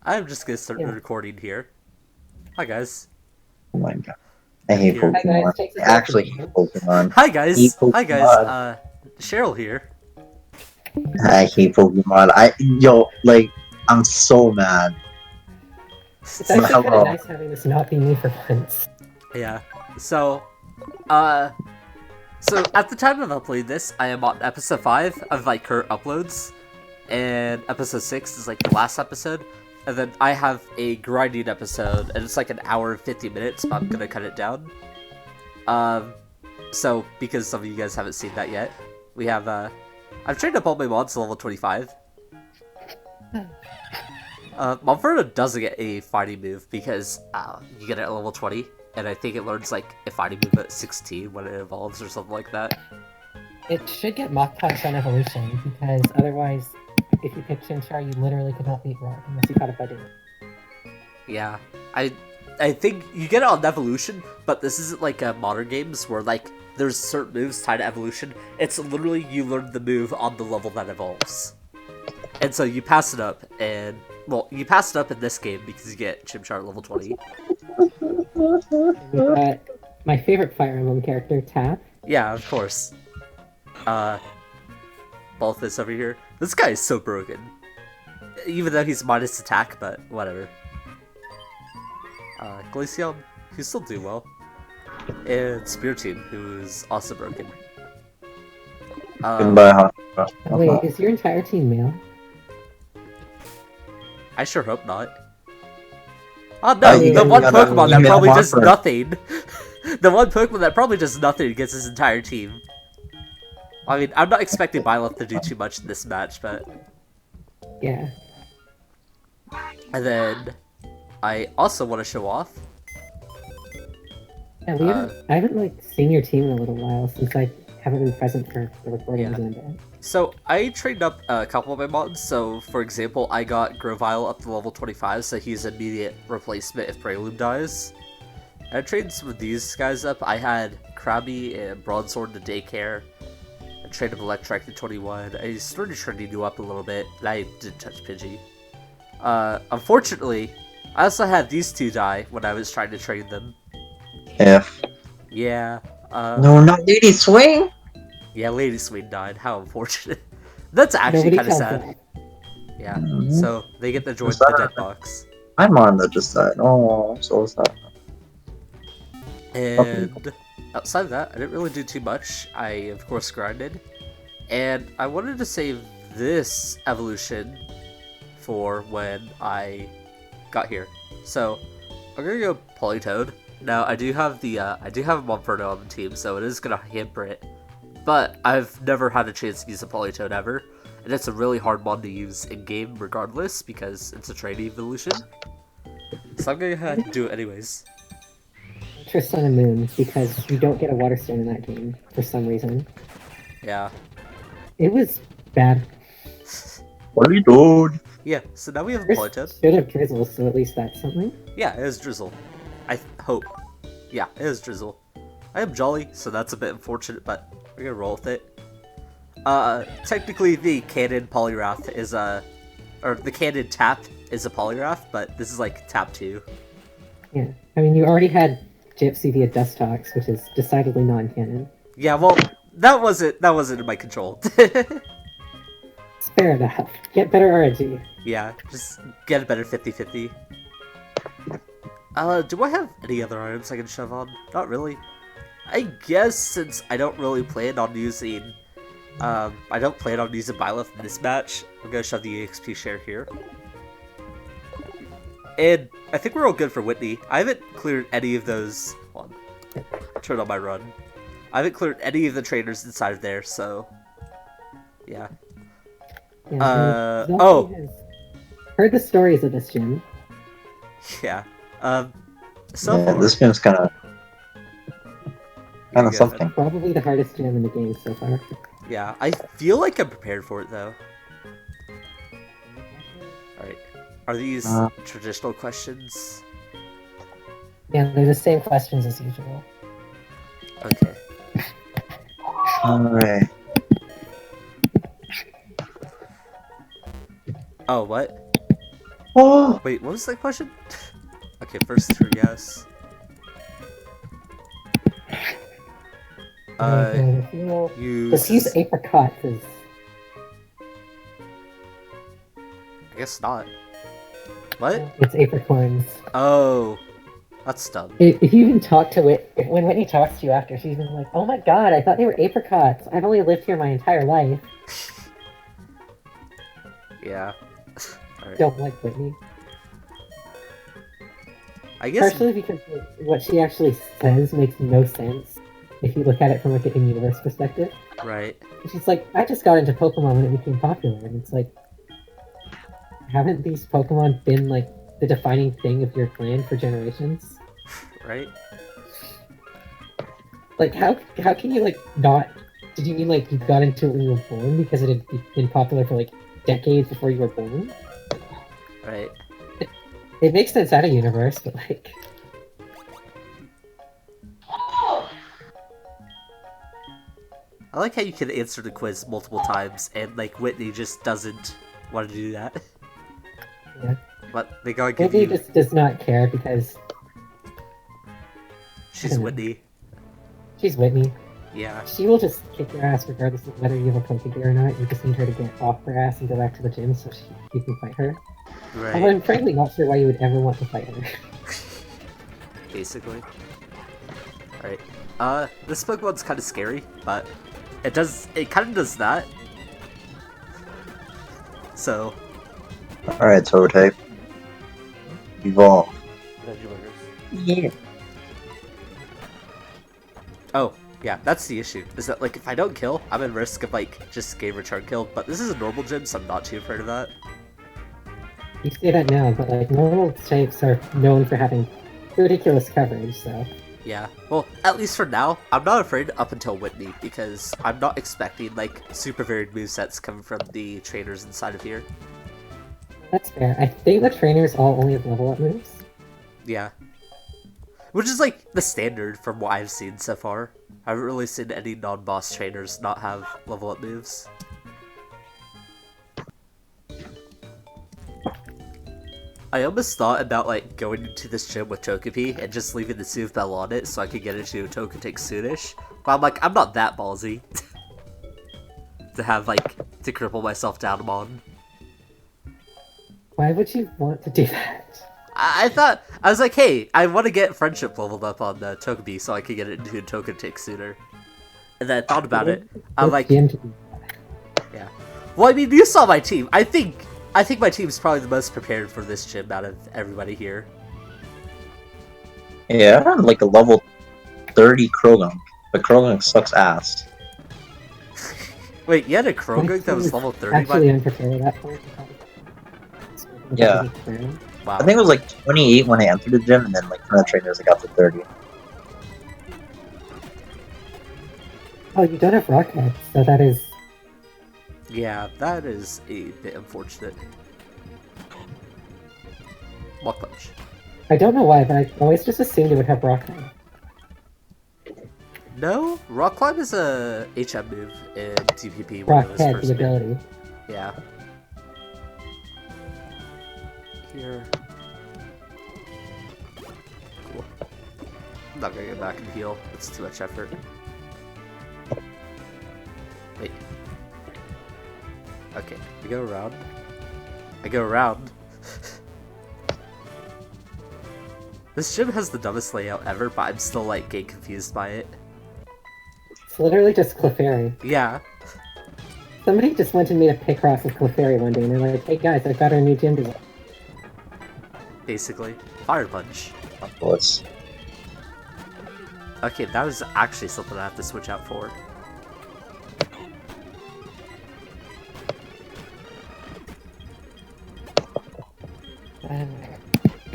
I'm just gonna start recording here. Hi guys. Oh my god. I hate Here. Hi guys, Pokemon. take I this off actually the hate phone. Pokemon. Hi I hate guys. Hi guys. Pokemon. Cheryl here. I hate Pokemon. I'm so mad. It's But actually kind of hello. nice having this not be me for once. Yeah. So, uh, so at the time of uploading this, I am on episode 5 of my current uploads, and episode 6 is like the last episode, and then I have a grinding episode, and it's like an hour and 50 minutes, but I'm gonna cut it down. So because some of you guys haven't seen that yet, we have I've trained up all my mods to level 25. Monferno doesn't get a fighting move because you get it at level 20, and I think it learns like a fighting move at 16 when it evolves or something like that. It should get Mach Punch on evolution, because otherwise, if you pick Chimchar, you literally could not beat Rock unless you caught it by doing it. Yeah, I think you get it on evolution, but this isn't like modern games where like there's certain moves tied to evolution. It's literally you learn the move on the level that evolves, and so you pass it up, and well, you pass it up in this game because you get Chimchar at level 20. We've got my favorite Fire Emblem character, Tap. Yeah, of course. Balthus over here. This guy is so broken. Even though he's minus attack, but whatever. Glaceon, who's still doing well. And Spear Team, who's also broken. Goodbye, huh? Wait, is your entire team male? I sure hope not. Oh no, the one Pokemon that probably does nothing. The one Pokemon that probably does nothing gets his entire team. I mean, I'm not expecting Byleth to do too much in this match, but... Yeah. And then, I also want to show off... Yeah, I haven't like seen your team in a little while since I haven't been present for the recordings in a bit. So, I trained up a couple of my mods. So, for example, I got Grovyle up to level 25, so he's an immediate replacement if Prelude dies. And I trained some of these guys up. I had Krabby and Broadsword to Daycare. I trained up Electrike to 21. I started training you up a little bit, and I didn't touch Pidgey. Unfortunately, I also had these two die when I was trying to train them. F. Yeah, No, not Lady Swing! yeah, Lady Swing died. How unfortunate. That's actually kind of sad. Yeah, so they get to join the dead box. I'm on the just side. Oh, so sad. And outside of that, I didn't really do too much. I, of course, grinded. And I wanted to save this evolution for when I got here. So, I'm gonna go Politoed. Now, I do have Monferno on the team, so it is gonna hamper it. But I've never had a chance to use a Politoed ever. And it's a really hard mod to use in-game regardless, because it's a training evolution. So I'm gonna do it anyways. Sun and Moon, because you don't get a Water Stone in that game, for some reason. Yeah. It was bad. What are you doing? Yeah, so now we have a Politoed. Should have Drizzle, so at least that's something. Yeah, it is Drizzle. I hope. Yeah, it is Drizzle. I am Jolly, so that's a bit unfortunate, but we're gonna roll with it. Technically the Cannon Polygraph is or the Cannon Tap is a Polygraph, but this is like Tap 2. Yeah, I mean, you already had Gypsy via Dustox, which is decidedly non-canon. Yeah, well, that wasn't in my control. It's fair enough. Get better RNG. Yeah, just get a better 50-50. Do I have any other items I can shove on? Not really. I guess since I don't really plan on using Byleth in this match, I'm gonna shove the EXP share here. And I think we're all good for Whitney. I haven't cleared any of those... Hold on. Turn on my run. I haven't cleared any of the trainers inside of there, so... Yeah. Zelfie has heard the stories of this gym. Yeah. So yeah, far... this game's kind of something. Probably the hardest gym in the game so far. Yeah, I feel like I'm prepared for it, though. Alright. Are these traditional questions? Yeah, they're the same questions as usual. Okay. Alright. Oh, what? Oh! Wait, what was that question? Okay, first true guess. Just use Use... apricot, because I guess not. What? it's apricorns. Oh, that's dumb. If you even talk to it, when Whitney talks to you after, she's even like, "Oh my god, I thought they were apricots. I've only lived here my entire life." Yeah. Alright. Don't like Whitney. I guess... Partially because what she actually says makes no sense if you look at it from like an in-universe perspective. Right. She's like, "I just got into Pokemon when it became popular," and it's like, haven't these Pokemon been like the defining thing of your clan for generations? Right? Like, how can you like not? Did you mean like you got into it when you were born because it had been popular for like decades before you were born? Right. It makes sense out of universe, but like, I like how you can answer the quiz multiple times, and like Whitney just doesn't want to do that. yeah. But they gotta give Whitney you... just does not care because She's Whitney. she's Whitney. Yeah. She will just kick your ass regardless of whether you have a Pokegear or not. You just need her to get off her ass and go back to the gym so you can fight her. Right. Although I'm frankly not sure why you would ever want to fight her. Basically. Alright. This Pokemon's kind of scary, but it kind of does that. So... Alright, Toadtape. Evolve. Yeah. Oh, yeah, that's the issue. Is that, like, if I don't kill, I'm at risk of, like, just getting return killed. But this is a normal gym, so I'm not too afraid of that. You say that now, but like normal types are known for having ridiculous coverage, so... Yeah, well, at least for now, I'm not afraid up until Whitney, because I'm not expecting, like, super varied movesets coming from the trainers inside of here. That's fair. I think the trainers all only have level up moves. Yeah. Which is, like, the standard from what I've seen so far. I haven't really seen any non-boss trainers not have level up moves. I almost thought about, like, going into this gym with Togepi and just leaving the Soothe Bell on it so I could get into Togetic soonish. But I'm like, I'm not that ballsy. to have, like, to cripple myself down on. Why would you want to do that? I was like, hey, I want to get Friendship leveled up on the Togepi so I could get it into Togetic sooner. And then I thought about it. I'm like, yeah. Well, I mean, you saw my team. I think my team's probably the most prepared for this gym out of everybody here. Yeah, I had like a level 30 Krogunk, but Krogunk sucks ass. Wait, you had a Krogunk that was level 30? Actually unprepared at that point. Yeah. Wow. I think it was like 28 when I entered the gym, and then like from the trainers I got to 30. Oh, you don't have Rockhead, so that is... Yeah, that is a bit unfortunate. Walk Punch. I don't know why, but I always just assumed it would have Rockhead. No, Rock Climb is a HM move in DPP when it was Rockhead, first the made. ability. Yeah. Here. Cool. I'm not gonna get back and heal. It's too much effort. Wait. Okay, we go around. I go around. This gym has the dumbest layout ever, but I'm still like getting confused by it. It's literally just Clefairy. Yeah. Somebody just wanted me to Picross with Clefairy one day, and they're like, "Hey guys, I've got our new gym design." Basically. Fire Punch. Of course. Okay, that was actually something I have to switch out for.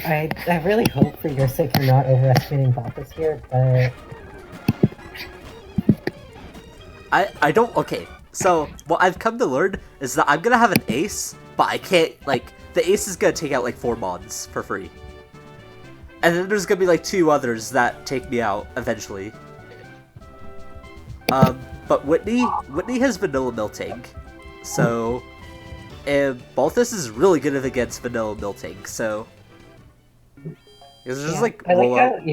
I really hope for your sake you're not overestimating Balthus here, but... I don't... Okay, so what I've come to learn is that I'm gonna have an ace, but I can't, like... The ace is gonna take out, like, 4 mons for free. And then there's gonna be, like, 2 others that take me out, eventually. But Whitney has Vanilla Miltank, so... and Balthus is really good against vanilla Miltank, so it's just like I roll like out. how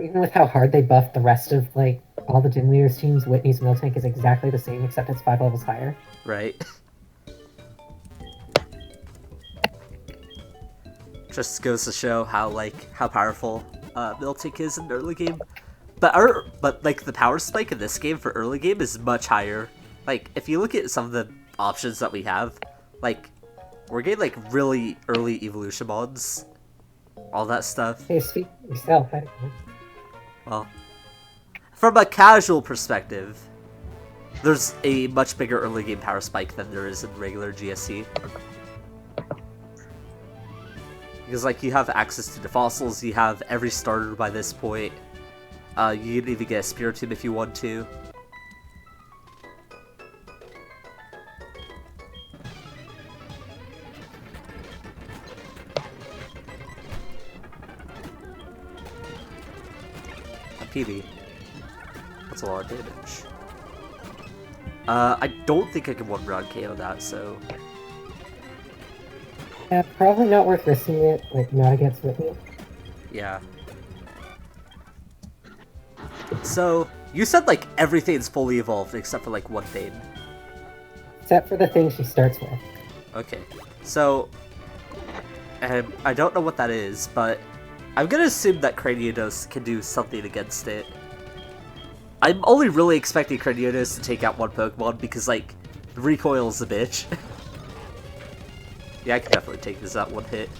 even with how hard they buffed the rest of like all the gym leaders teams, Whitney's Miltank is exactly the same except it's 5 levels higher. Right. Just goes to show how powerful Miltank is in the early game. But like the power spike in this game for early game is much higher. Like if you look at some of the options that we have, like we're getting like really early evolution mods, all that stuff. Hey, speak for yourself. I don't know. Well, from a casual perspective, there's a much bigger early game power spike than there is in regular GSC. Because like you have access to the fossils, you have every starter by this point. You can even get a Spiritomb if you want to. A PV. That's a lot of damage. I don't think I can one-round KO that, so... Yeah, probably not worth risking it, like, not against Whitney. Yeah. So, you said, like, everything's fully evolved except for, like, one thing. Except for the thing she starts with. Okay. So, I don't know what that is, but I'm gonna assume that Craniotos can do something against it. I'm only really expecting Craniotos to take out one Pokemon because, like, recoil's a bitch. Yeah, I can definitely take this out one hit.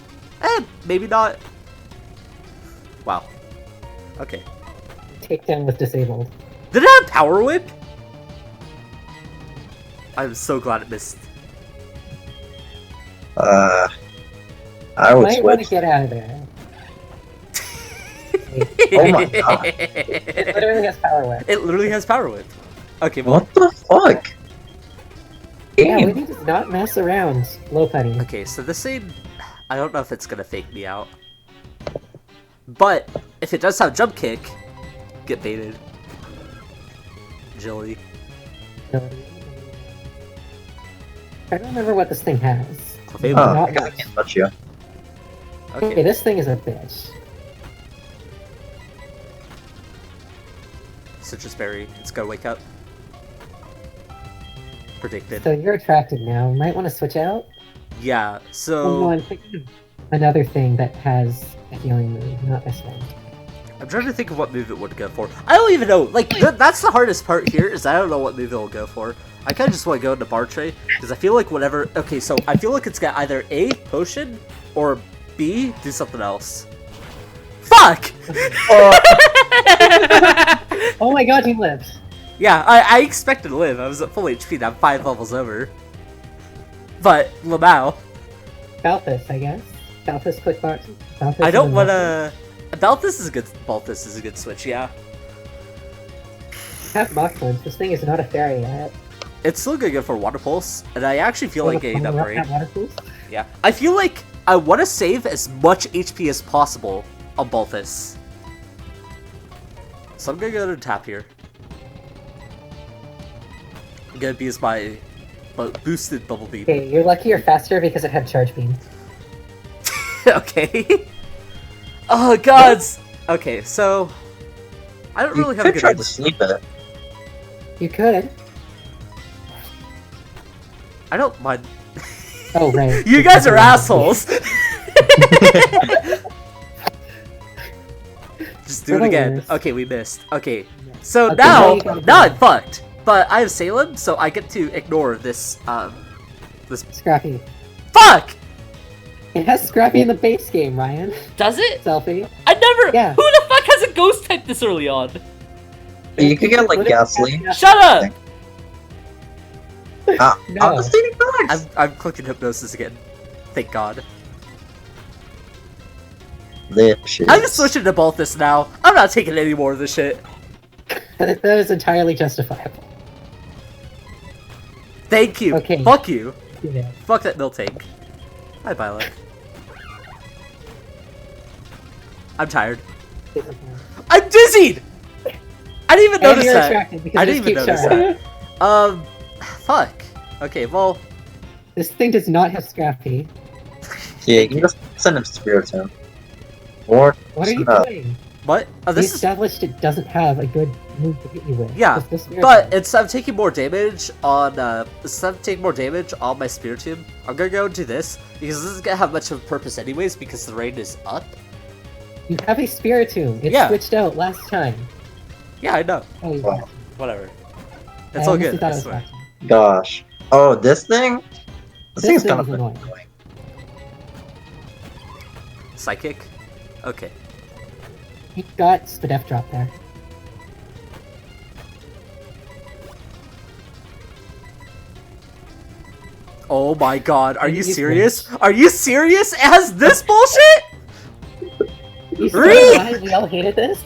Maybe not. Wow. Okay. Takedown was disabled. Did it have Power Whip? I'm so glad it missed. I You would might want to switch. get out of there. Oh my god. It literally has power whip. It literally has Power Whip. Okay, well, What the fuck? Yeah, Game. Whitney does not mess around. Low putting. okay, so this thing, I don't know if it's gonna fake me out. But, if it does have Jump Kick, get baited. Agility. I don't remember what this thing has. Clefable. Oh, Not I much. can't touch you. Okay, Okay, this thing is a bitch. Citrus Berry, it's gonna wake up. Predicted. So you're attracted now. Might want to switch out. Yeah, Oh, so... no, I'm thinking of another thing that has a healing move, not this one. I'm trying to think of what move it would go for. I don't even know. Like, that's the hardest part here, is I don't know what move it will go for. I kind of just want to go into bar tray, because I feel like whatever... Okay, so I feel like it's got either A, potion, or B, do something else. Fuck! Oh my god, he lived! Yeah, I expected to live. I was at full HP, and I'm 5 levels over. But, Lamau, Balthus, I guess. Balthus quick box. Balthus I don't and want then to... Balthus is a good... Balthus is a good switch, yeah. Have Mach Punch. This thing is not a fairy yet. It's still gonna go for Water Pulse, and I actually feel like getting an upgrade. Water Pulse? Yeah. I feel like I want to save as much HP as possible on Balthus. So I'm gonna go to tap here. I'm gonna use my boosted Bubble Beam. Okay, you're lucky you're faster because it had Charge Beam. Okay. Oh, gods! Okay, so... I don't really You have a could good try idea. to sleep it. You could. I don't mind. Oh, right. You guys are assholes! Just do it We're the again. worst. Okay, we missed. Okay, so Okay, now you gotta I'm go. fucked. But I have Salem, so I get to ignore this, this... Scrappy. Fuck! It has Scrappy in the base game, Ryan. Does it? Selfie. I never... Yeah. Who the fuck has a ghost type this early on? You could get like What if- gasoline. Shut up! I'm No. the stating facts. I'm clicking Hypnosis again. Thank God. This shit. I'm just switching to Balthus now. I'm not taking any more of this shit. That is entirely justifiable. Thank you. Okay. Fuck you. Yeah. Fuck that Miltank. Hi, Violet. I'm tired. I'm dizzied! I didn't even And notice you're that. attracted because I you didn't even just keep notice showing. that. Fuck. Okay, well, This thing does not have Scrappy. Yeah, you can just send him Spiritomb. Or What are you send, doing? What? Oh, We this is established it doesn't have a good move to hit you with. yeah, Just this Spiritomb. but instead of taking more damage on my Spiritomb, I'm gonna go do this because this is gonna have much of a purpose anyways because the rain is up. You have a Spiritomb. It Yeah. switched out last time. Yeah, I know. Oh, you Wow. Whatever. I It's all honestly good. thought I it was swear. last time. Gosh. Oh, this thing? This This thing's thing kind is of annoying. Psychic. Okay. He got Spadef drop there. Oh my god, are And you he's serious? Are you serious? It has this bullshit? You see Really? why we all hated this?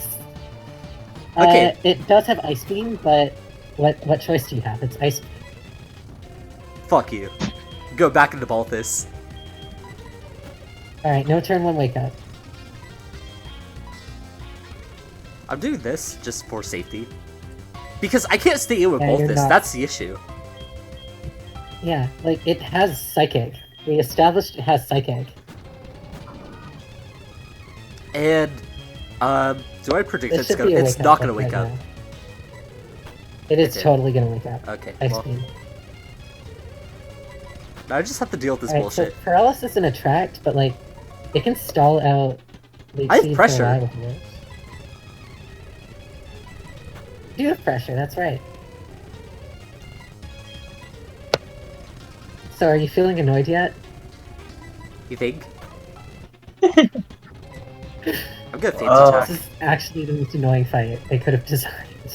Okay. It does have Ice Beam, but what choice do you have? It's Ice Beam. Fuck you. Go back into Balthus. Alright, no turn 1 wake up. I'm doing this just for safety. Because I can't stay in with Yeah, you're Balthus, not. that's the issue. Yeah, like, it has Psychic. We established it has Psychic. And, do I predict It it's should gonna- be a it's wake not up gonna right wake up. now. It is It did. totally gonna wake up. Okay, Ice well, Beam. I just have to deal with this Alright, so bullshit. Paralysis isn't attract, but like, it can stall out Leech I have Seed pressure. for a while with it. You do have pressure, that's right. So are you feeling annoyed yet? You think? I'm gonna fancy Oh. attack. This is actually the most annoying fight they could have designed.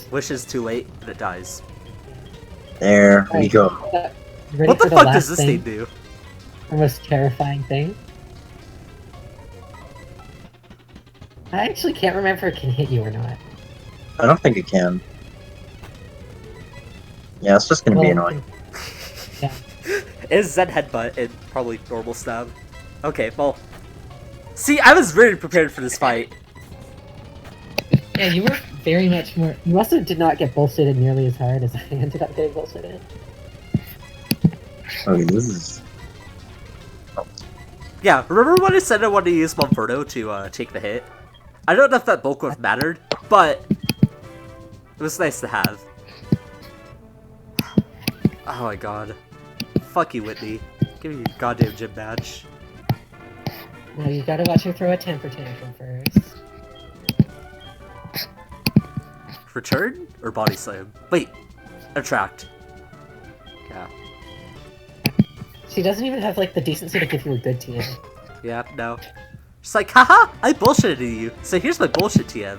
Wish is too late, and it dies. There we Alright, go. Ready What for the fuck last does this thing? thing do? The most terrifying thing? I actually can't remember if it can hit you or not. I don't think it can. Yeah, it's just gonna be Well, annoying. Yeah. Is Zen Headbutt and probably normal stab. Okay, well. See, I was very prepared for this fight. Yeah, you were very much more. You also did not get bullshitted nearly as hard as I ended up getting bullshitted. Okay, this is. Yeah, remember when I said I wanted to use Monferno to take the hit? I don't know if that bulk growth mattered, but it was nice to have. Oh my god. Fuck you, Whitney. Give me your goddamn gym badge. Now you gotta watch her throw a temper tantrum first. Return or body slam? Wait, attract. Yeah, She doesn't even have like the decency to give you a good TM. yeah, no. She's like, haha, I bullshitted you, so here's my bullshit TM.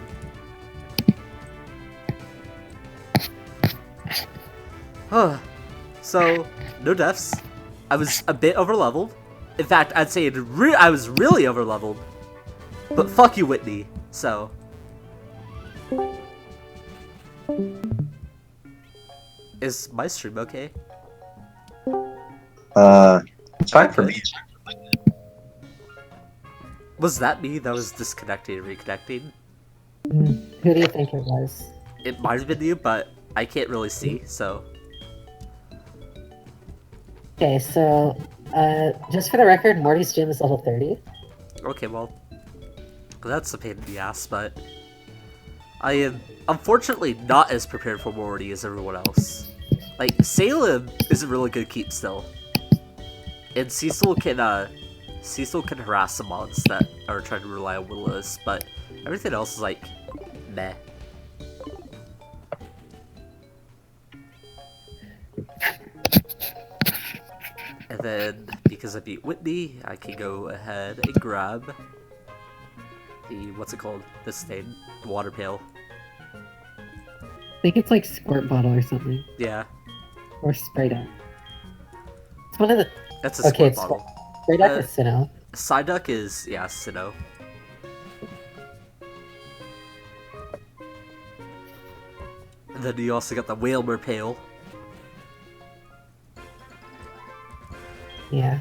So, no deaths. I was a bit overleveled. In fact, I'd say I was really overleveled. But fuck you, Whitney. So. Is my stream okay? It's fine for me. Was that me that was disconnecting and reconnecting? Who do you think it was? It might have been you, but I can't really see, so. Okay, so just for the record, Morty's gym is level 30. Okay, well. That's a pain in the ass, but. I am unfortunately not as prepared for Morty as everyone else. Like, Salem is a really good keep still. And Cecil can harass some mods that are trying to rely on Willows, but everything else is like, meh. And then, because I beat Whitney, I can go ahead and grab the, what's it called? This thing, the water pail. I think it's like Squirt Bottle or something. Yeah, Or Spray Duck. It's one of the. that's a Okay, squirt it's bottle. Spray Duck Uh, is Sinnoh. Psyduck is, yeah, Sinnoh. And then you also got the Whalmer pail. Yeah.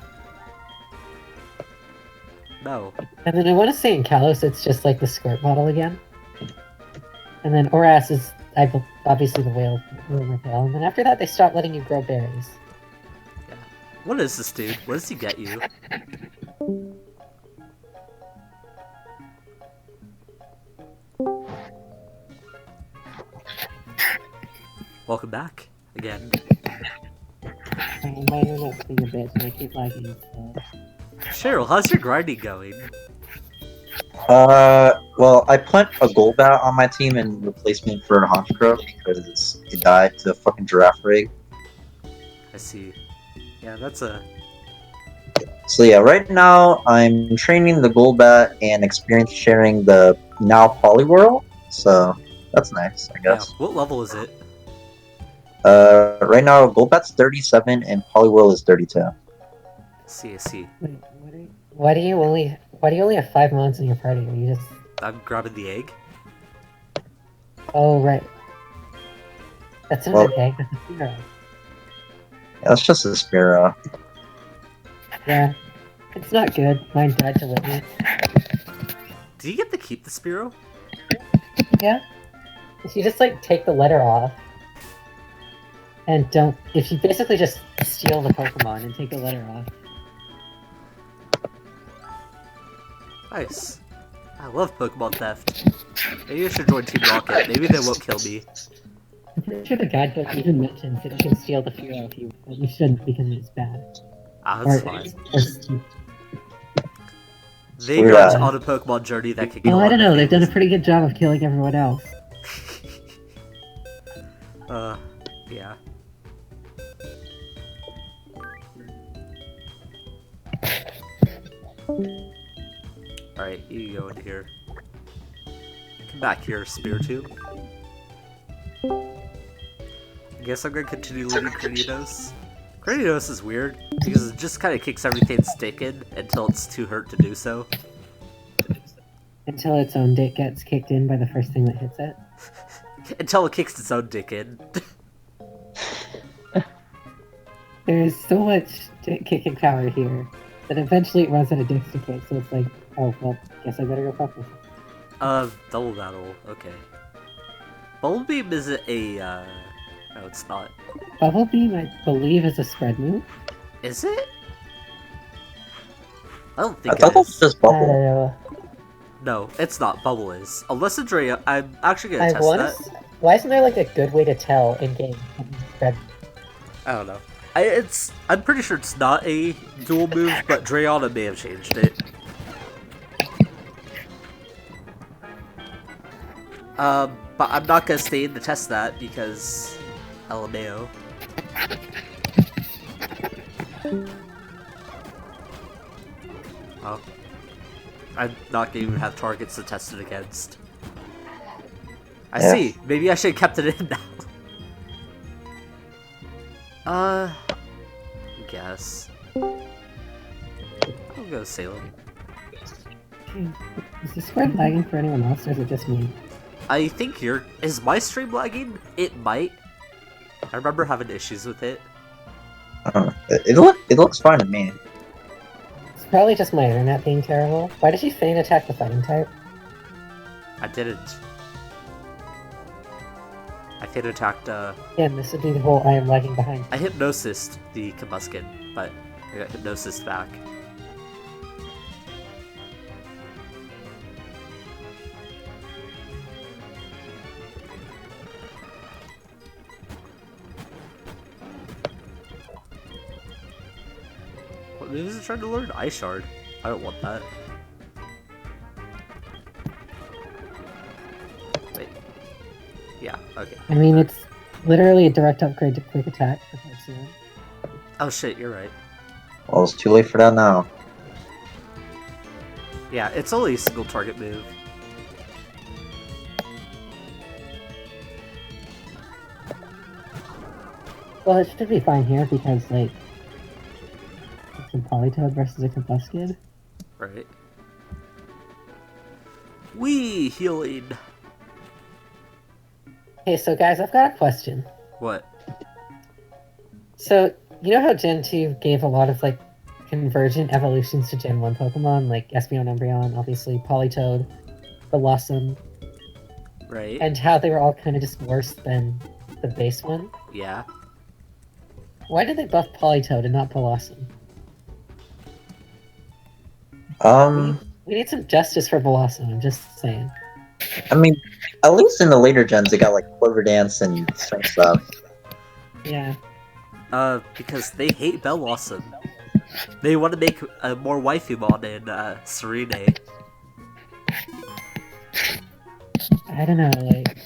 No. And then I want to say in Kalos, it's just like the Squirt Bottle again. And then Oras is obviously the whale repel. And then after that, they stop letting you grow berries. What is this dude? What does he get you? Welcome back again. My internet's being a bitch and I keep lagging. So. Cheryl, how's your grinding going? Well, I put a Golbat on my team in replacement for Honchkrow because it died to a fucking giraffe rig. I see. Yeah, that's a... So yeah, right now I'm training the Golbat and experience sharing the now Poliwhirl. So that's nice, I Yeah, guess. what level is it? Right now Golbat's 37 and Poliwhirl is 32. I see. Wait, why do you only have 5 months in your party? Are you just... I'm grabbing the egg. Oh, right. That's not an egg, that's a Spearow. Yeah, that's just a Spearow. Yeah. It's not good. Mine died to live me. Do you get to keep the Spearow? Yeah. If you just, like, take the letter off, and don't... If you basically just steal the Pokemon and take the letter off. Nice. I love Pokemon theft. Maybe I should join Team Rocket. Maybe they won't kill me. I'm pretty sure the guidebook even mentions that you can steal the Fearow if you... But you shouldn't because it's bad. Ah, that's fine. Or, Vagrant's on a Pokemon journey that could kill well, I don't know. They've done a things. pretty good job of killing everyone else. Yeah. Alright, you go in here. Come back here, Spiritomb. I guess I'm gonna continue leading Cranidos. Cranidos is weird, because it just kind of kicks everything sticking until it's too hurt to do so. Until its own dick gets kicked in by the first thing that hits it. Until it kicks its own dick in. There's so much dick kicking power here that eventually it runs out of dicks to kick, so it's like, oh, well, guess I better go fuck myself. Double battle, okay. Bubble Beam isn't a, no, it's not. Bubble Beam, I believe, is a spread move. Is it? I don't think I thought it that was is. just I Bubble. don't know. No, it's not. Bubble is. Unless it's Drea, I'm actually gonna test that. Why isn't there like a good way to tell in game? Spread. I don't know. I'm pretty sure it's not a dual move, but Dreana may have changed it. But I'm not gonna stay in to test that because LMAO. Oh. I'm not gonna even have targets to test it against. I see. Maybe I should have kept it in now. I guess. I'll go Salem. Is the spread lagging for anyone else, or is it just me? I think is my stream lagging? It might. I remember having issues with it. I don't know. It looks fine to me. It's probably just my internet being terrible. Why did you feign attack the fighting type? I didn't. I feign attacked, Yeah, this would be the whole I am lagging behind. I hypnosised the Combuskin, but I got hypnosis back. What move is it trying to learn? Ice Shard. I don't want that. Wait. Yeah, okay. I mean, it's literally a direct upgrade to quick attack. Oh shit, you're right. Well, it's too late for that now. Yeah, it's only a single target move. Well, it should be fine here because, like, it's a Politoed versus a Combuskin. Right. Wee healing. Hey, so guys, I've got a question. What? So, you know how Gen 2 gave a lot of, like, convergent evolutions to Gen 1 Pokemon, like Espeon, Umbreon, obviously, Politoed, Blossom, Right. and how they were all kind of just worse than the base one? Yeah. Why did they buff Polytoad and not Blossom? We need some justice for Blossom, I'm just saying. I mean, at least in the later gens, they got like Clover Dance and some stuff. Yeah. Because they hate Blossom. They want to make a more Waifumon in Serene. I don't know, like...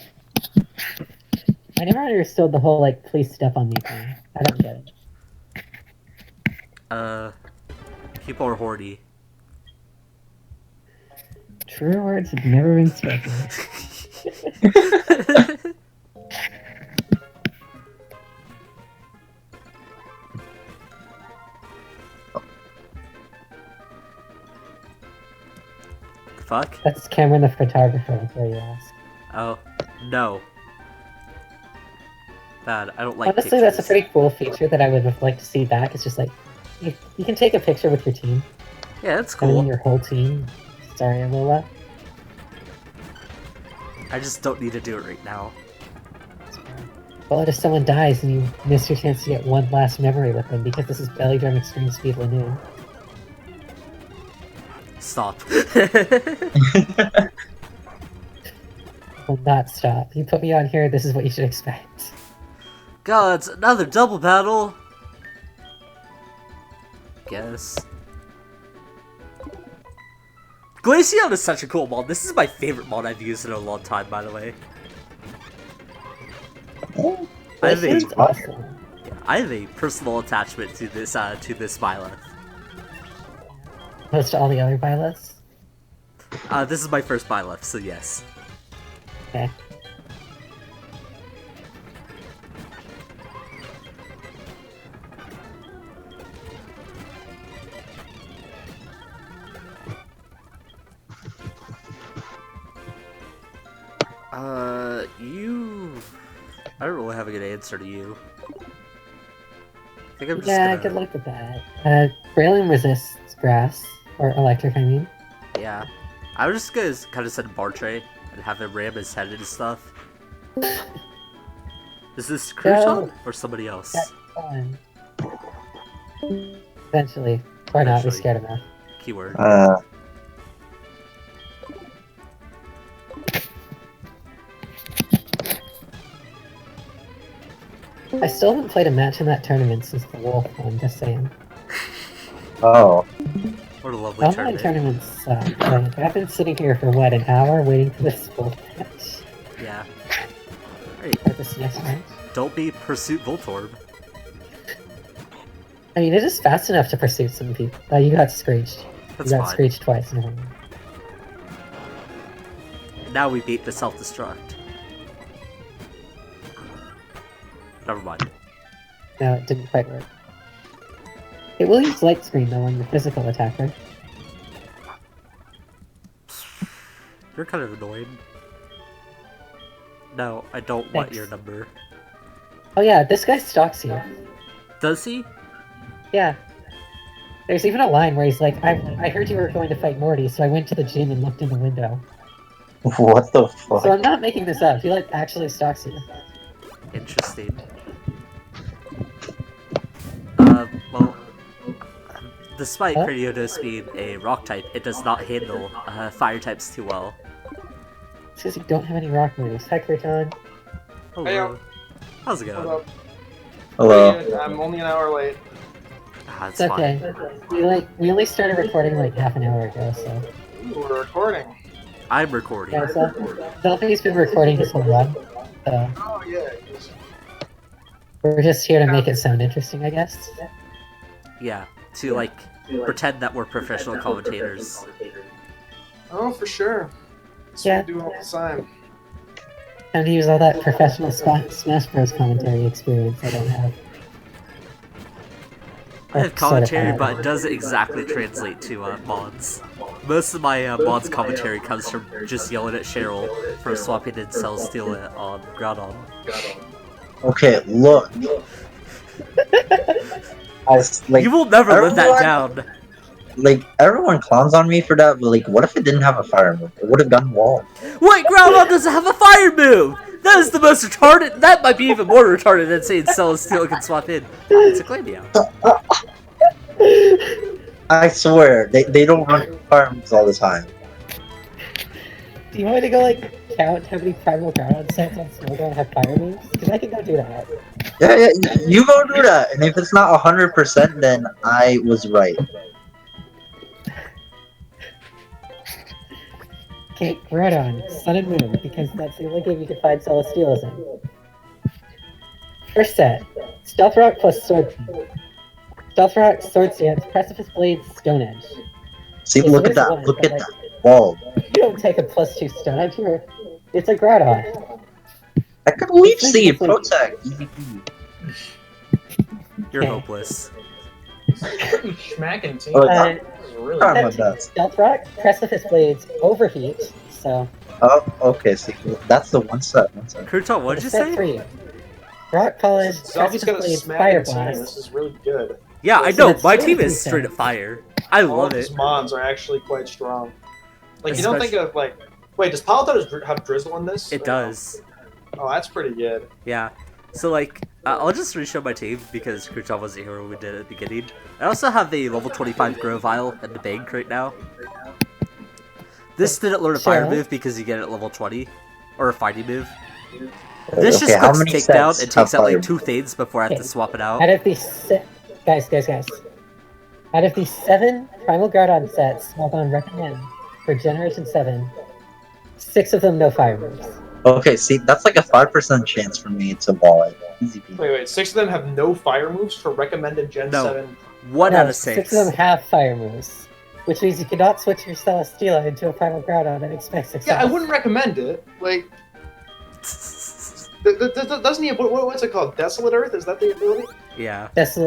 I never understood the whole, like, please step on me thing. I don't get it. People are horny. True words have never been spoken. Fuck? That's Cameron the photographer, before you ask. Oh, no. Bad. I don't like Honestly, pictures. that's a pretty cool feature that I would have liked to see back. It's just like, you can take a picture with your team. Yeah, that's I mean, cool. your whole team. Sorry, Lola. I just don't need to do it right now. Well, what if someone dies and you miss your chance to get one last memory with them because this is Belly Drum Extreme Speed Lanoon? Stop. Will not stop. You put me on here, this is what you should expect. God, it's another double battle! Guess. Glaceon is such a cool mod. This is my favorite mod I've used in a long time, by the way. I have a, Awesome. I have a personal attachment to this Byleth. Opposed to all the other Byleths? This is my first Byleth, so yes. Okay. I don't really have a good answer to you. I think I'm just Yeah, gonna... good luck with that. Braylon resists grass, or electric, I mean. Yeah. I was just gonna kind of send Bartray and have him ram his head into stuff. Is this Crouton or somebody else? That's fun. Eventually. Or not, we scared him off. Keyword. I still haven't played a match in that tournament since the Wolf one, just saying. Oh. What a lovely Online tournament. tournaments suck. Like, I've been sitting here for, what, an hour waiting for this Wolf match? Yeah. Hey, Or this next match? don't be Pursuit Voltorb. I mean, it is fast enough to pursue some people. Oh, you got screeched. That's You got fine. screeched twice. Never mind. Now we beat the self-destruct. Never mind. No, it didn't quite work. It will use light screen though on the physical attacker. You're kind of annoying. No, I don't want your number. Oh yeah, this guy stalks you. Does he? Yeah. There's even a line where he's like, I heard you were going to fight Morty, so I went to the gym and looked in the window. What the fuck? So I'm not making this up. He like actually stalks you. Interesting. Well, despite Periodos being a rock type, it does not handle fire types too well. It's because you don't have any rock moves. Hi, Kraton. Hello. Hey, How's it going? Hello. Hey, I'm only an hour late. Ah, it's It's fine. okay. We only started recording like half an hour ago, so. Ooh, we're recording. I'm recording. Yeah, Zelfie's been recording this whole run, so Oh yeah. just- we're just here to make it sound interesting, I guess. Yeah, to like pretend that we're professional commentators. Oh, for sure. That's Yeah. what we do all the time. And to use all that professional Smash Bros. Commentary experience I don't have. I have Sort of commentary, have. but it doesn't exactly translate to mods. Most of my mods commentary comes from just yelling at Cheryl for swapping in Cell Steel on Groudon. Okay, look. You will never live that down. Like, everyone clowns on me for that, but like, what if it didn't have a fire move? It would have gone wall. Wait, Groudon doesn't have a fire move! That is the most retarded. That might be even more retarded than saying Celestial can swap in. It's a clay meow. I swear, they don't run farms all the time. Do you want me to go like count how many primal ground sets on Snowdome have fire moves? Because I can go do that. Yeah, you go do that, and if it's not 100%, then I was right. Okay, right on. Sun and Moon, because that's the only game you can find Celestials in. First set, Stealth Rock plus Sword. Stealth Rock, Sword Stance, Precipice Blade, Stone Edge. See, Okay, look so at that, there's look one, at but, that wall. You don't take a +2 Stone Edge here. It's a Groudon. I could leech It's seed, like- Protect, easy peasy. You're Okay. hopeless. Pretty smacking team. Oh, Uh, This is really Try good. my best. Stealth Rock, Precipice Blades, Overheat. So, Oh, okay, see, that's the one set. Kurton, what'd you set say? 3. Rock Polish, Zelfie's Precipice got a Blades, smacking Fire team. Blast. This is really good. Yeah, I So know. that's My really team good is straight set. up fire. I All love of these it. mons are actually quite strong. Like, you don't Especially- think of, like... Wait, does Palutena have Drizzle in this? It Or no? does. Oh, that's pretty good. Yeah. So, like, I'll just re-show my team because Kurton wasn't here when we did it at the beginning. I also have a level 25 Grovyle in the bank right now. This didn't learn a fire Sure. move because you get it at level 20. Or a fighting move. This Okay, just how clicks many takedown sets and takes have out like fire? 2 things before I have to Okay. swap it out. Out of these guys. Out of these 7 Primal Groudon sets Smogon recommend for Generation 7, 6 of them no fire moves. Okay, see, that's like a 5% chance for me to wall it. Easy peasy. Wait, 6 of them have no fire moves for recommended Gen No. 7. 1 No, out of 6. 6 of them have fire moves, which means you cannot switch your Celesteela into a Primal Groudon and expect success. Yeah, I wouldn't recommend it. Like, doesn't he have... What's it called? Desolate Earth? Is that the ability? Yeah. It's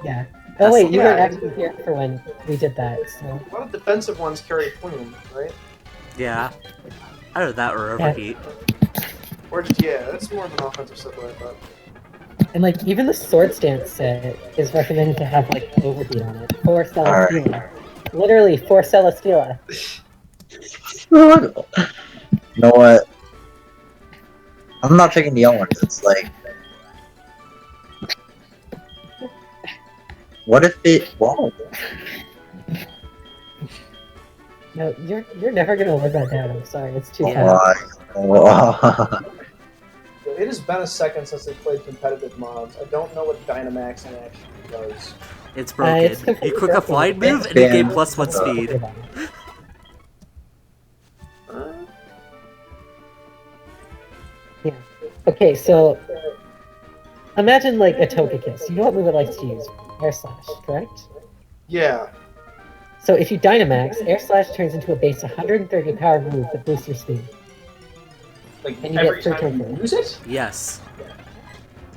yeah. Oh wait, you Yeah. weren't actually here for when we did that. So A lot of defensive ones carry Plume, right? Yeah. Either that or overheat. Or just, yeah, that's more of an offensive set than I thought. and like even the Sword Stance set is recommended to have like overheat on it. 4 Celesteela. Literally 4 Celesteela. You know what? I'm not taking the orange. It's like, what if it walled? No, you're never gonna live that down. I'm sorry, it's too Yeah. tough. Why? It has been a second since I played competitive mods. I don't know what Dynamaxing actually does. It's broken. it's completely You click a broken. flying move and you It's gain banned. +1 speed. Yeah. Okay, so imagine like a Togekiss. You know what move it likes to use? Air Slash, correct? Yeah. So if you Dynamax, Air Slash turns into a base 130 power move that boosts your speed. Like, And you every get time free you use it? Yes.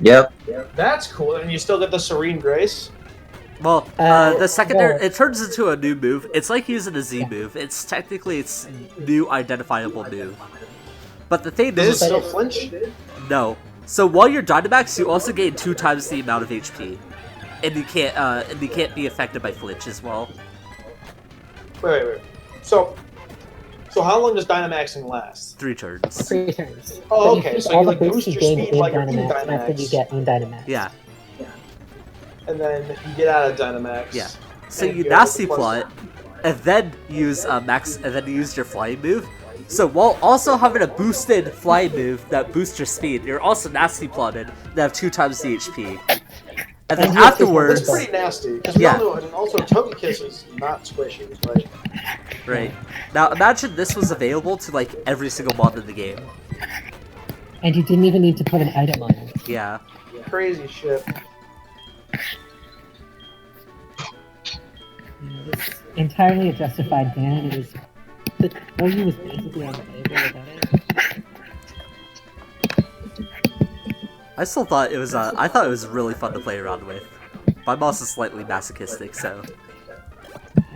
Yep. That's cool. And you still get the Serene Grace? Well, Uh, the secondary, well- it turns into a new move. It's like using a Z move. It's technically its new identifiable move. But the thing Does it is, still flinch? no. So while you're Dynamax, you also gain 2 times the amount of HP, and you can't be affected by flinch as well. Wait. So how long does Dynamaxing last? 3 turns. 3 turns. Oh, But okay, keep so all you, the like, boosts boost you your gain speed in while you're in Dynamax after Dynamax. you get on Dynamax. Yeah. And then you get out of Dynamax. Yeah. So and you go nasty plus- plot, and then use your flying move. So while also having a boosted flying move that boosts your speed, you're also nasty plotted and have 2 times the HP. And then And you have to- afterwards, It's pretty nasty. Because we Yeah. all know, and also Togekiss is not squishy, right? right. Now imagine this was available to like every single mod in the game. And you didn't even need to put an item on it. Yeah. Crazy shit. It's entirely a justified ban. It is. The OU was basically unplayable without it. I still thought it was I thought it was really fun to play around with. But I'm also slightly masochistic, so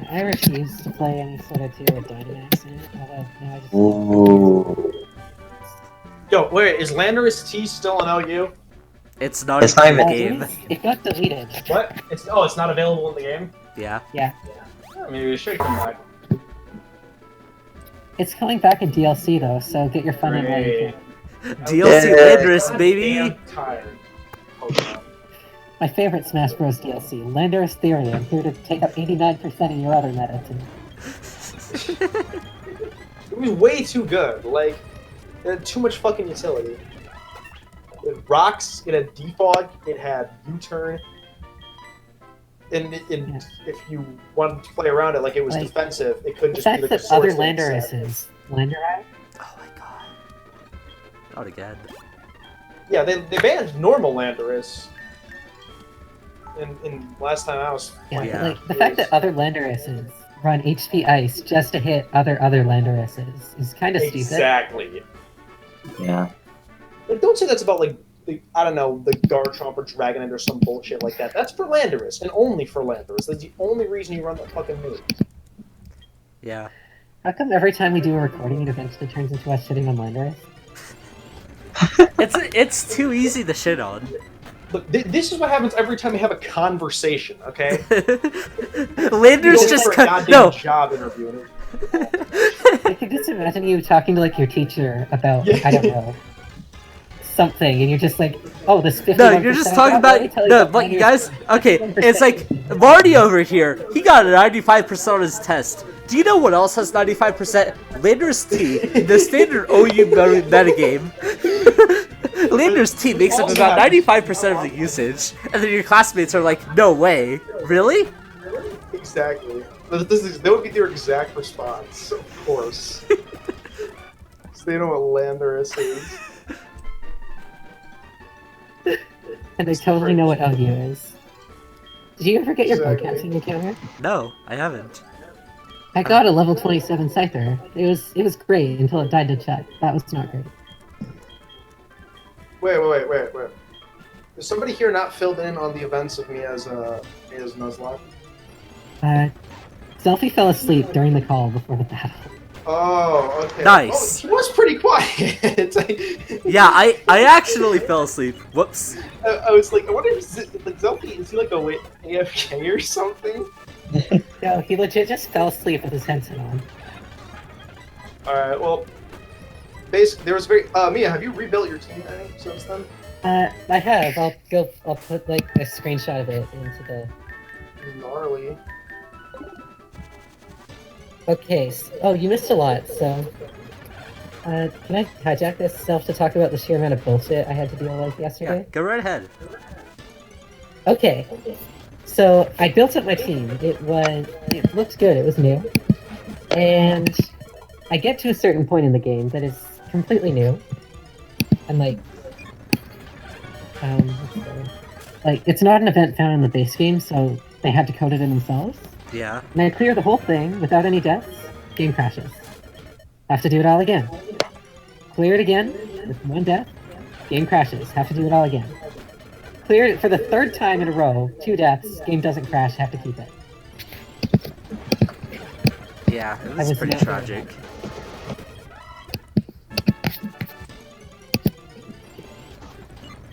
I refuse to play any sort of tier with Dynamax in it, although now I just. Ooh. Yo, wait, is Landorus T still an OU? it's not It's even not in the even- game. It got deleted. What? It's not available in the game? Yeah. I mean, it should come back. It's coming back in DLC though, so get your fun in while you Great. can. DLC Yeah. Landorus, baby! I'm tired. Pokemon. My favorite Smash Bros. DLC, Landorus Theory. I'm here to take up 89% of your other meta too. It was way too good. Like, it had too much fucking utility. It had rocks, it had defog, it had U-turn. And if you wanted to play around it like it was Like, defensive, it could The just be fact like that a other sword stance set. Landoruses, Landorai? Oh my god. Not again. Yeah, they banned normal Landorus. In last time I was Yeah, playing. but, Yeah. like the fact that other Landoruses run HP Ice just to hit other Landoruses is kind of stupid. Exactly. Yeah. Like, don't say that's about like I don't know, the Garchomp or Dragonite or some bullshit like that. That's for Landorus and only for Landorus. That's the only reason you run that fucking move. Yeah. How come every time we do a recording, it eventually turns into us shitting on Landorus? It's too easy to shit on. Look, this is what happens every time we have a conversation. Okay. Landorus You go just for a cut. goddamn No. job interview. And I can just imagine you talking to like your teacher about Yeah. I don't know something, and you're just like, "Oh, this 51%." No, you're just talking about but you guys. Okay, it's like Marty over here. He got a 95% on his test. Do you know what else has 95%? Landorus T, the standard OU metagame. Landorus T makes up about 95% of the usage, and then your classmates are like, "No way, really?" Exactly. That would be their exact response, of course. So they know what Landorus is. And they totally know what OU is. Did you ever get your Exactly. broadcasting encounter? No, I haven't. I got a level 27 Scyther. It was great until it died to check. That was not great. Wait. Is somebody here not filled in on the events of me as Nuzlocke? Zelfie fell asleep during the call before the battle. Oh, okay. Nice. Oh, he was pretty quiet. Yeah, I actually fell asleep. Whoops. I was like, I wonder if like Zelfie, is he like AFK or something? No, he legit just fell asleep with his headset on. Alright, well, basically, there was Mia, have you rebuilt your team any since then? I have. I'll put like a screenshot of it into the. Gnarly. Okay. Oh, you missed a lot. So, can I hijack this self to talk about the sheer amount of bullshit I had to deal with Yeah, yesterday? go right ahead. Okay. So I built up my team. It looked good. It was new, and I get to a certain point in the game that is completely new, and like it's not an event found in the base game, so they had to code it in themselves. Yeah. And I clear the whole thing without any deaths. Game crashes. Have to do it all again. Clear it again with one death. Game crashes. Have to do it all again. Cleared it for the third time in a row. 2 deaths. Game doesn't crash. Have to keep it. Yeah, it was pretty tragic.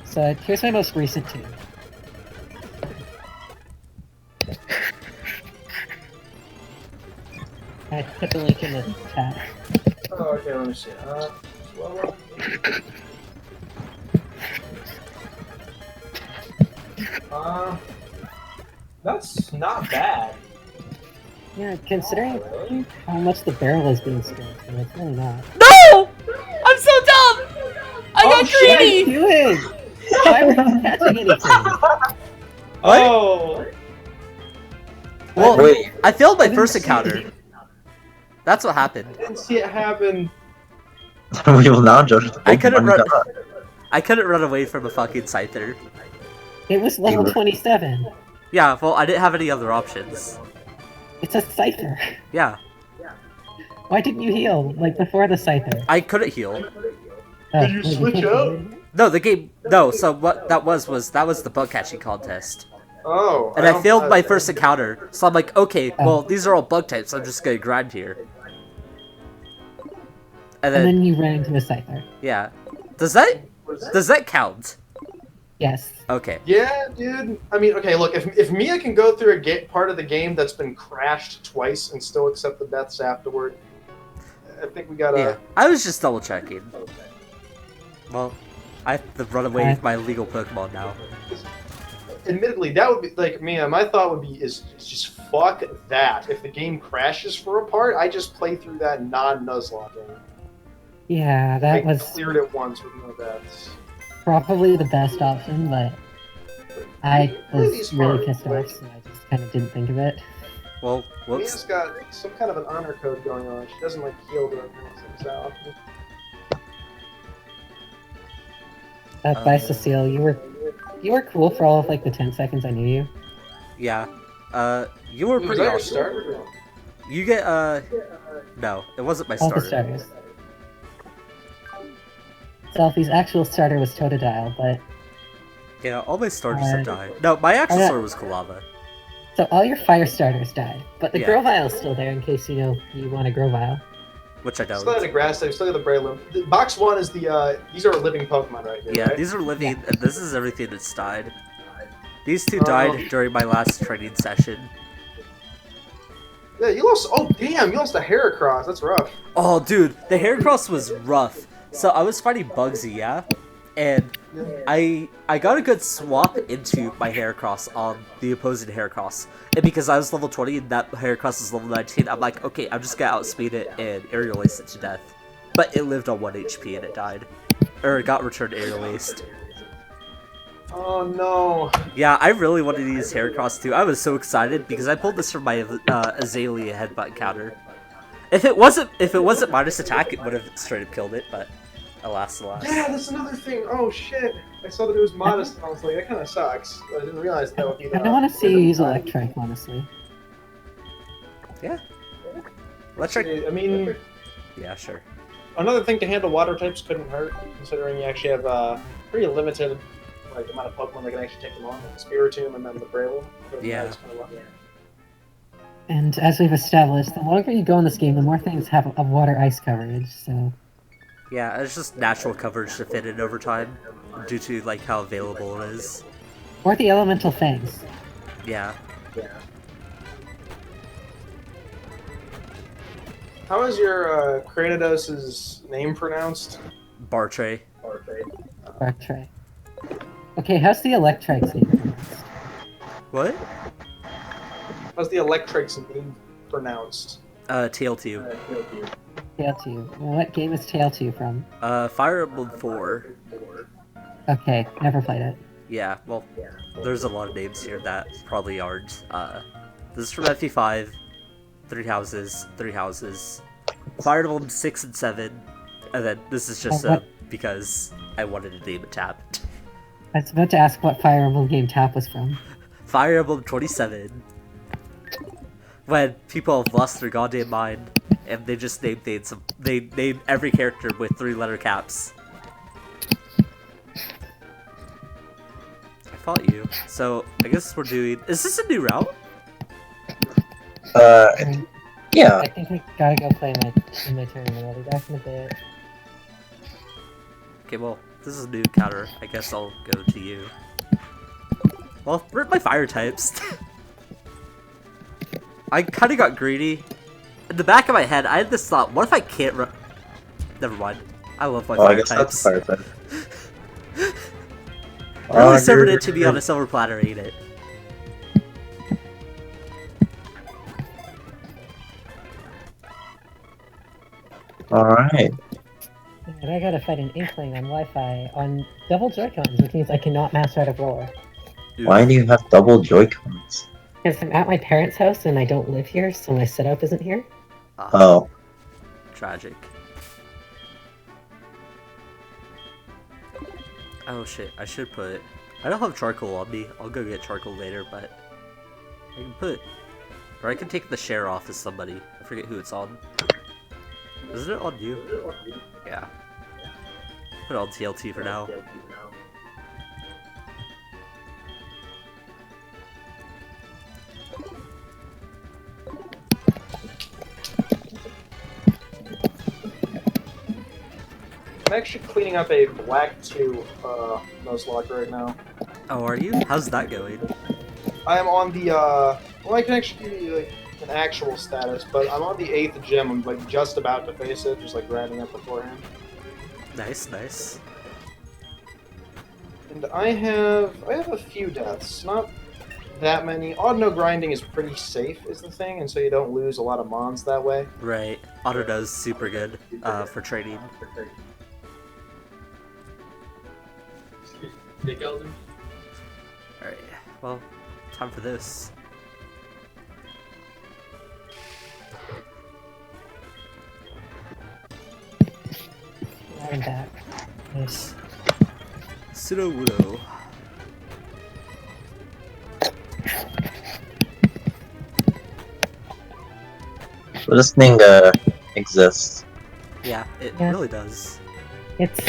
So here's my most recent team. I put the link in the chat. Oh, okay, let me see. That's not bad. Yeah, considering Really? how much the barrel is being scaled to, it's really not. No! I'm so dumb! I got shit. greedy! What are you doing? Why were you catching anything? Oh! Well, Wait. I failed my didn't first see encounter. it. That's what happened. I didn't see it happen. We will now judge the I couldn't Pokemon run. God. I couldn't run away from a fucking Scyther. It was level 27. Yeah, well, I didn't have any other options. It's a Scyther. Yeah, Why didn't you heal, like, before the Scyther? I couldn't heal. Oh, Did you wait, switch can't up? heal anymore? No, the game. No, so what that was the bug catching contest, Oh. and I failed my first encounter. So I'm like, okay, well, these are all bug types. I'm just gonna grind here. And And then, then you ran into a Scyther. yeah, does that count? Yes. Okay. Yeah, dude. I mean, okay, look, if Mia can go through a part of the game that's been crashed twice and still accept the deaths afterward, I think we gotta... Yeah, I was just double checking. Well, I have to run away with my illegal Pokemon now. Admittedly, that would be like me. My thought would be is just fuck that. If the game crashes for a part, I just play through that non-Nuzlocke. Yeah, that I was cleared it once with no deaths. probably the best option, but I Really was smart, really pissed like- off, so I just kind of didn't think of it. Well, Mia's whoops. got some kind of an honor code going on. She doesn't like heal the things out. Bye, Cecile. You were cool for all of like the 10 seconds I knew you. Yeah. You were Was pretty that your awesome. starter? You get, no, it wasn't my All the starter. starters. Zelfie's actual starter was Totodile, but Yeah, all my starters have died. No, my actual Alright. starter was Kalava. so all your fire starters died, but the Yeah. Grovile's still there in case you want a Grovile. Which I Still have the don't. grass type, still have the Breloom. Box 1 is the, these are living Pokemon right here, Yeah, right? these are living, and this is everything that's died. These two Oh. died during my last training session. Yeah, you lost, oh damn, you lost a Heracross, that's rough. Oh, dude, the Heracross was rough. So I was fighting Bugsy, yeah? And I got a good swap into my Heracross on the opposing Heracross. And because I was level 20 and that Heracross is level 19, I'm like, okay, I'm just gonna outspeed it and aerial ace it to death. But it lived on 1 HP and it died. Or it got returned aerial aced. Oh no. Yeah, I really wanted to use Heracross too. I was so excited because I pulled this from my Azalea headbutt counter. If it wasn't minus attack, it would have straight up killed it, but alas. Yeah, that's another thing, oh shit. I saw that it was modest and I was like, that kinda sucks. I didn't realize that would be I don't want to see you use Electrike, honestly. Yeah. Electric. I mean, Yeah, sure. another thing to handle water types couldn't hurt, considering you actually have a pretty limited like amount of Pokemon that can actually take them on, like the Spiritomb and then the Breloom. Yeah. And as we've established, the longer you go in this game, the more things have a water ice coverage, so... Yeah, it's just natural coverage to fit in over time, due to like how available it is. Or the elemental fangs. Yeah. How is your Kratos' name pronounced? Bartray. Bartray. Okay, how's the Electrike's name pronounced? What? How's the Electrike's name pronounced? TL2. Tail2. What game is Tail2 from? Fire Emblem 4. Okay, never played it. Yeah, well, there's a lot of names here that probably aren't. This is from FE5. 3 houses. Fire Emblem 6 and 7. And then this is just because I wanted to name it Tap. I was about to ask what Fire Emblem game Tap was from. Fire Emblem 27. When people have lost their goddamn mind, and they just named things. They named every character with 3-letter caps. I fought you, so I guess we're doing. Is this a new route? Yeah. I think I gotta go play in my tournament. I'll be back in a bit. Okay, well, this is a new counter. I guess I'll go to you. Well, rip my fire types. I kind of got greedy. In the back of my head, I had this thought: what if I can't run? Never mind. I love my Oh, I fire guess types. that's fire type. Really served it to be on a silver platter, ain't it? Alright. And I gotta fight an Inkling on Wi-Fi on double Joy-Cons, which means I cannot master out of roller. Dude. Why do you have double Joy-Cons? Because I'm at my parents' house and I don't live here, so my setup isn't here. Oh. Tragic. Oh shit, I should put... I don't have charcoal on me. I'll go get charcoal later, but... I can put... Or I can take the share off to somebody. I forget who it's on. Isn't it on you? Yeah. Put it on TLT for now. I'm actually cleaning up a black 2 Nuzlocke right now. Oh, are you? How's that going? I am on the, well, I can actually give you, like, an actual status, but I'm on the 8th gym. I'm, like, just about to face it, just, like, grinding up beforehand. Nice, nice. And I have a few deaths, not that many. Odd no grinding is pretty safe, is the thing, and so you don't lose a lot of mons that way. Right. Auto does super good for trading. Dick Elder. Alright, well, time for this. I'm back. Nice. Pseudo Wudo. So this thing exists. Yeah, it Yeah. really does. It's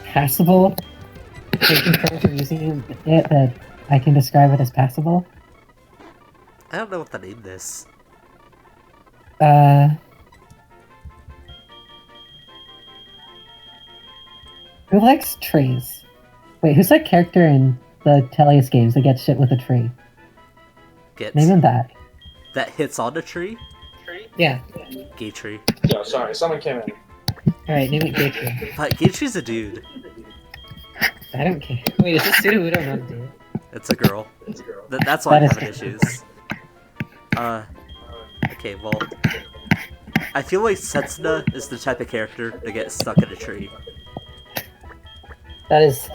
passable. In terms of using it, that I can describe it as passable. I don't know what the name is. Who likes trees? Wait, who's that character in the Tellius games that gets shit with a tree? Gets Name him that. that hits on a tree? Yeah. Gatry. No, sorry, someone came in. Alright, name it Gatry. But Gatry's a dude. I don't care. Wait, is this Sudowoodo not a dude? It's a girl. That's why I'm That is having issues. Okay, well, I feel like Setsuna is the type of character to get stuck in a tree. That is...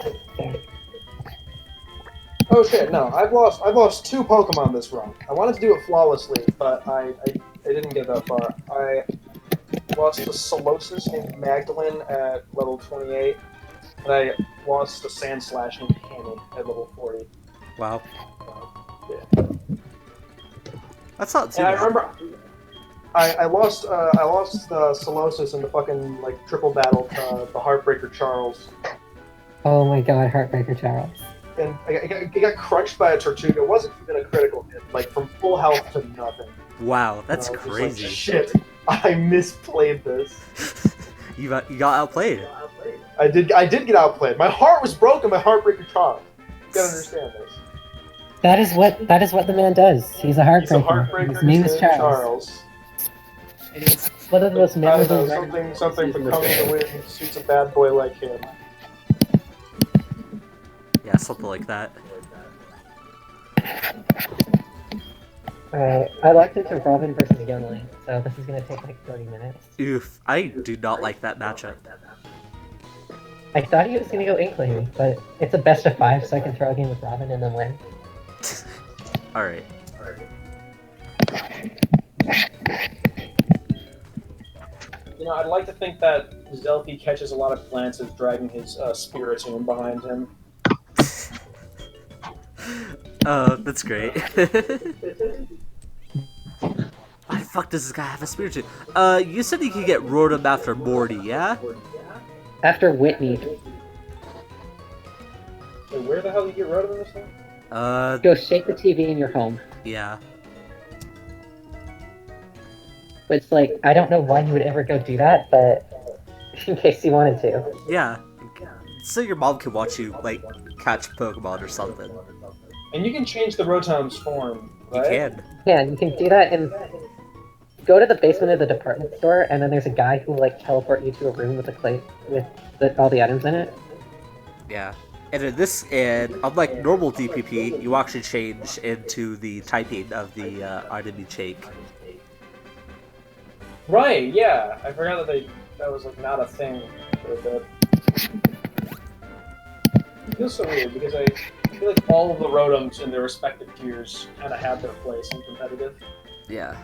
Oh shit, no, I've lost 2 Pokemon this run. I wanted to do it flawlessly, but I didn't get that far. I lost a Solosis named Magdalene at level 28, and I lost a Sandslash named Hannon at level 40. Wow. Yeah. That's not too And I bad. remember I lost the Solosis in the fucking like triple battle to the Heartbreaker Charles. Oh my god, Heartbreaker Charles. And I got crunched by a Tortuga. It wasn't even a critical hit, like from full health to nothing. Wow, that's And I was just crazy. Like, shit, I misplayed this. you got outplayed. I did get outplayed. My heart was broken by Heartbreaker Charles. You gotta understand this. That is what the man does. He's a He's a heartbreaker. Heartbreaker. His name is named Charles. And he's one of the most I don't memorable... know, something for coming to win suits a bad boy like him. Yeah, something like that. Alright, I locked into Robin versus Youngling, so this is gonna take like 30 minutes. Oof, I do not like that matchup. I thought he was gonna go Inkling, but it's a best of 5, so I can throw a game with Robin and then win. Alright. You know, I'd like to think that Zelfie catches a lot of glances dragging his Spiritomb behind him. Oh, that's great. Why the fuck does this guy have a spirit tube? You said he could get Rotom after Morty, yeah? After Whitney, Wait, where the hell do you get rid of this thing? go shake the TV in your home. Yeah. But it's like, I don't know why you would ever go do that, but in case you wanted to. Yeah. So your mom can watch you, like, catch Pokemon or something. And you can change the Rotom's form, You right? can. Yeah, you can do that and go to the basement of the department store, and then there's a guy who will like teleport you to a room with a plate with all the items in it. Yeah. And in this, and unlike normal DPP, you actually change into the typing of the item you take. Right, yeah. I forgot that was like not a thing for a bit. It feels so weird because I feel like all of the Rotoms in their respective tiers kind of have their place in competitive. Yeah.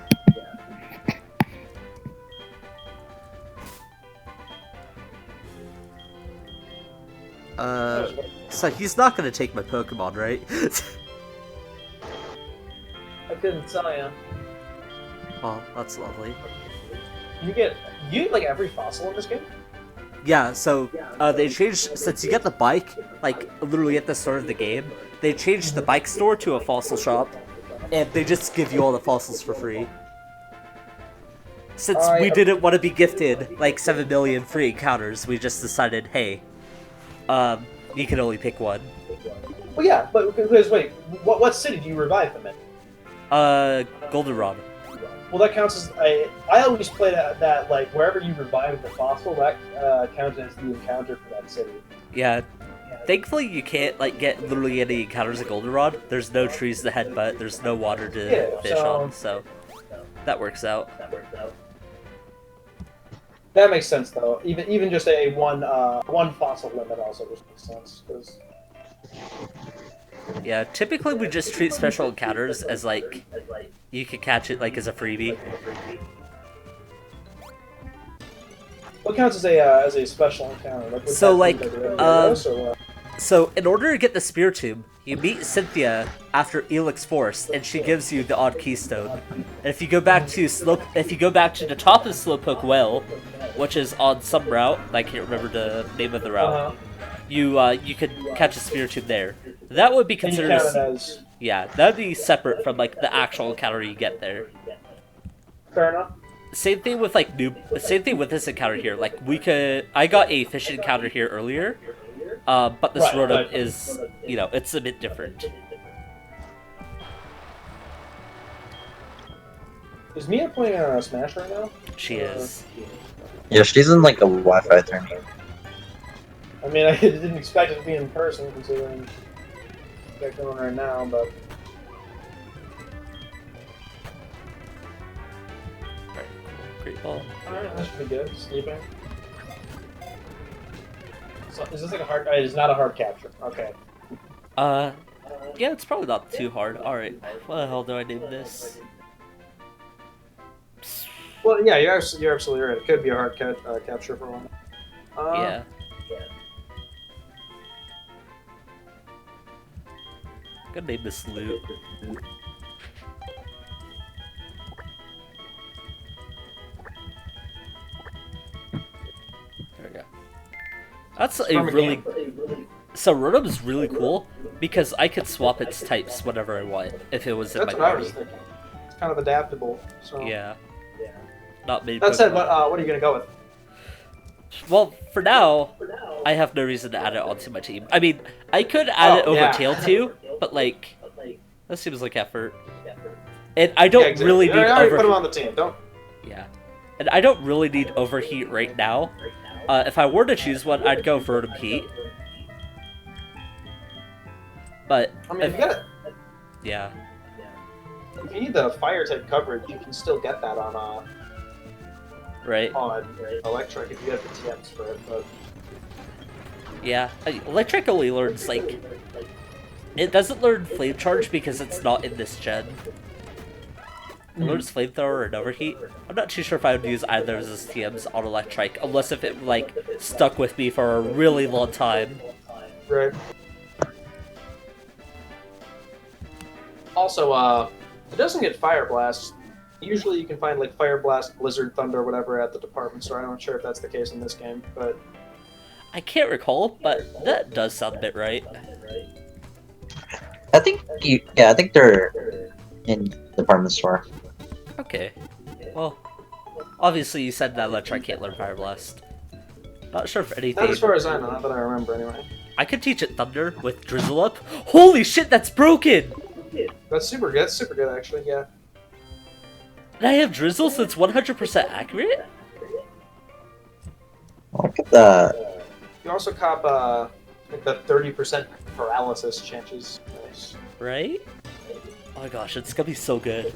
So he's not gonna take my Pokemon, right? I couldn't tell you. Well, that's lovely. You get like every fossil in this game? Yeah, so they changed, since you get the bike, like literally at the start of the game, they changed the bike store to a fossil shop, and they just give you all the fossils for free. Since we didn't want to be gifted like 7 million free encounters, we just decided, hey, you can only pick one. Well, yeah, but because wait, what city do you revive them in? Goldenrod. Well, that counts as I always play that like wherever you revive the fossil, that counts as the encounter for that city. Yeah, thankfully you can't like get literally any encounters of Goldenrod. There's no trees to headbutt. There's no water to fish on, so that works out. That makes sense though. Even just a one fossil limit also just makes sense because. Yeah, typically we just treat special encounters as like you could catch it like as a freebie. What counts as a special encounter? Like, So like, so in order to get the spear tube, you meet Cynthia after Elix Force, and she gives you the odd keystone. And if you go back to the top of Slowpoke Well, which is on some route, I can't remember the name of the route. You could catch a spear tube there. That would be considered as... Yeah, that would be separate from like the actual encounter you get there. Fair enough. Same thing with same thing with this encounter here. Like I got a fishing encounter here earlier, but this Rotom is, it's a bit different. Is Mia playing Smash right now? She is. Yeah, she's in like a Wi-Fi tournament. I mean, I didn't expect it to be in person considering they're going right now, but. Great ball. Alright, that should be good. Sleeping. So, is this like a hard... It's not a hard capture. Okay. Yeah, it's probably not too hard. Alright, what the hell do I name this? Well, yeah, you're absolutely right. It could be a hard capture for one. Yeah. I'm gonna name this Loot. That's a really... So Rotom is really cool because I could swap its types whenever I want if it was in my party. It's kind of adaptable. So. Yeah. Not many. That said, what are you gonna go with? Well, for now, I have no reason to add it onto my team. I mean, I could add it over Tail too, but like, that seems like effort. And I don't really need overheat. Put him on the team, don't. Yeah, and I don't really need overheat right now. If I were to choose one, I'd go Rotom Heat. But I mean, if you get it. Yeah. If you need the fire type coverage, you can still get that on right. On Electric if you have the TMs for it. But yeah, Electric only learns like it doesn't learn Flame Charge because it's not in this gen. It learns Flamethrower and Overheat. I'm not too sure if I would use either of those TMs on Electric, unless if it like stuck with me for a really long time. Right. Also, it doesn't get Fire Blast. Usually you can find like Fire Blast, Blizzard, Thunder, whatever at the department store. I'm not sure if that's the case in this game, but I can't recall, but that does sound a bit right. I think I think they're in the department store. Okay. Well, obviously you said that Electric can't learn Fire Blast. Not sure if anything. not as far as I know, not that I remember anyway. I could teach it Thunder with Drizzle Up. Holy shit, that's broken! That's super good. That's super good, actually. Yeah. And I have Drizzle, so it's 100% accurate? Look at that. You also cop like the 30% paralysis chances. Nice. Right? Oh my gosh, it's gonna be so good.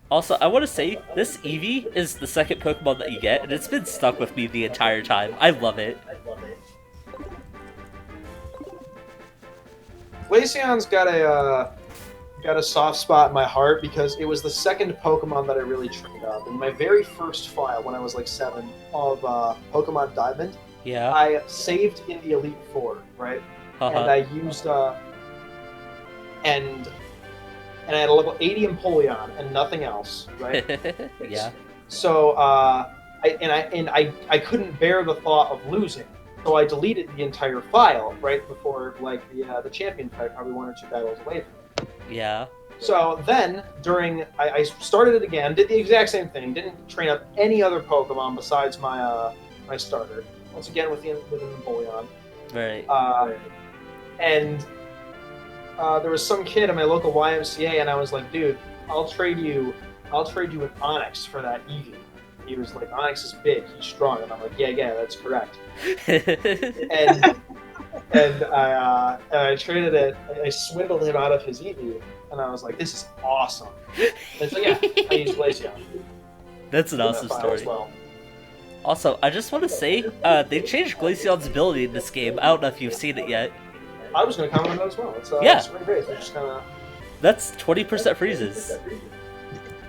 Also, I want to say, this Eevee is the second Pokemon that you get, and it's been stuck with me the entire time. I love it. Glaceon's got a soft spot in my heart because it was the second Pokemon that I really trained up. In my very first file, when I was like 7, of Pokemon Diamond, Yeah. I saved in the Elite Four, right? And I used and I had a level 80 Empoleon and nothing else, right? Yeah. So I couldn't bear the thought of losing. So I deleted the entire file right before like the champion fight, probably 1 or 2 battles away from it. Yeah. So then I started it again, did the exact same thing, didn't train up any other Pokemon besides my my starter. Once again with an Empoleon. Right. And there was some kid in my local YMCA, and I was like, dude, I'll trade you an Onyx for that Eevee. he was like, Onyx is big, he's strong, and I'm like, yeah, that's correct. And I traded it. I swindled him out of his Eevee, and I was like, "This is awesome." And it's like, yeah, I use Glaceon. That's an awesome story. As well. Also, I just want to say, they changed Glaceon's ability in this game. I don't know if you've seen it yet. I was going to comment on that as well. It's Yeah. really great. It's just kind of. That's 20% freezes.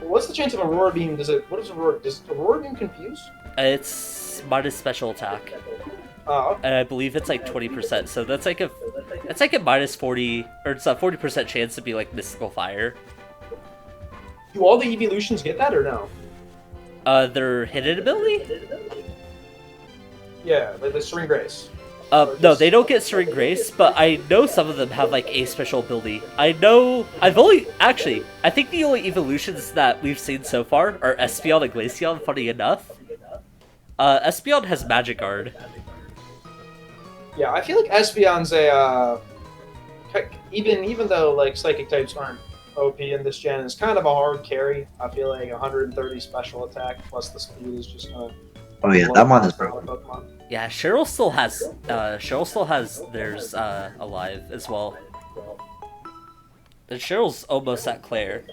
What's the chance of Aurora Beam? Does Aurora Beam confuse? It's minus special attack. Oh, okay. And I believe it's like 20%, so that's like a minus 40, or it's a 40% chance to be like Mystical Fire. Do all the evolutions get that or no? Their hidden ability? Yeah, like the String Grace. No, they don't get Serene Grace, but I know some of them have like a special ability. I think the only evolutions that we've seen so far are Espeon and Glaceon, funny enough. Espeon has Magic Guard. Yeah, I feel like Espeon's even though like Psychic types aren't OP in this gen, it's kind of a hard carry. I feel like 130 special attack plus the speed is just kind of. Oh yeah, that one is broken. Yeah, Cheryl still has theirs alive as well. And Cheryl's almost at Claire.